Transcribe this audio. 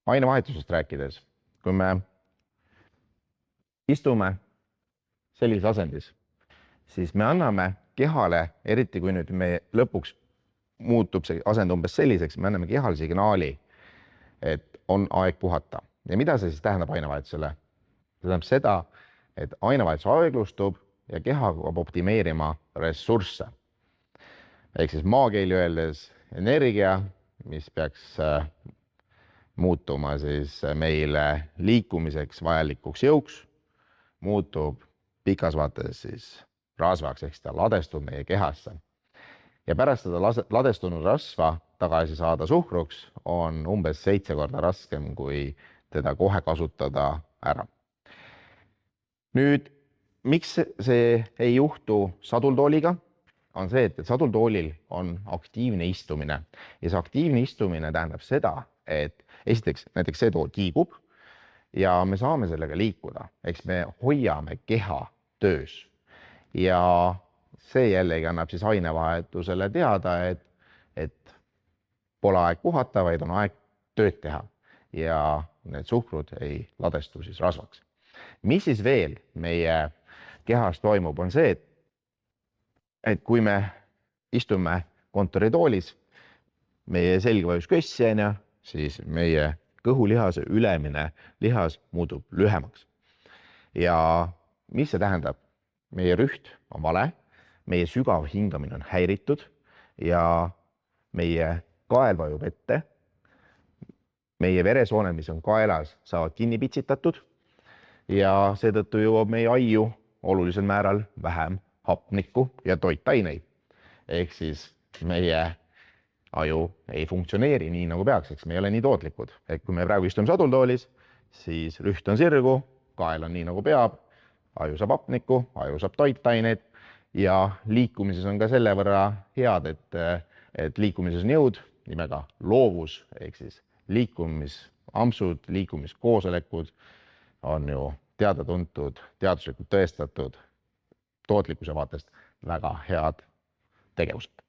ainevahetusest rääkides, kui me istume sellises asendis, siis me anname kehale, eriti kui nüüd me lõpuks muutub see asend umbes selliseks, me anname kehale signaali, et on aeg puhata. Ja mida see siis tähendab ainevahetusele? See tähendab seda, et ainevahetus aeglustub ja keha hakkab optimeerima ressursse. Ehk siis maakeeli öeldes energia, mis peaks muutuma siis meile liikumiseks vajalikuks jõuks, muutub pikas vaates siis rasvaks, ehk ta ladestub meie kehasse. Ja pärast seda ladestunud rasva tagasi saada suhkruks on umbes 7 korda raskem, kui teda kohe kasutada ära. Nüüd, miks see ei juhtu sadultooliga? On see, et sadultoolil on aktiivne istumine ja see aktiivne istumine tähendab seda, et esiteks näiteks see tool kiibub ja me saame sellega liikuda, eks me hoiame keha töös ja see jällegi annab siis ainevahetusele teada, et pole aeg puhata, vaid on aeg tööd teha ja need suhkrud ei ladestu siis rasvaks. Mis siis veel meie kehas toimub, on see, et kui me istume kontoritoolis, meie selg vajus kössi, siis meie kõhulihase ülemine lihas muutub lühemaks. Ja mis see tähendab? Meie rüht on vale, meie sügav hingamine on häiritud ja meie kael vajub ette. Meie veresooned, mis on kaelas, saavad kinni pitsitatud ja seetõttu jõuab meie aiu olulisel määral vähem hapnikku ja toitaineid. Ehk siis meie aju ei funktsioneeri nii, nagu peaks, eks me ei ole nii tootlikud. Ehk kui me praegu istume sadultoolis, siis rüht on sirgu, kael on nii, nagu peab, aju saab hapnikku, aju saab toitaineid ja liikumises on ka selle võrra head, et liikumises on jõud nimega loovus, ehk siis liikumisampsud, liikumiskoosolekud on ju teada-tuntud, teaduslikult tõestatud tootlikkuse vaatest väga head tegevused.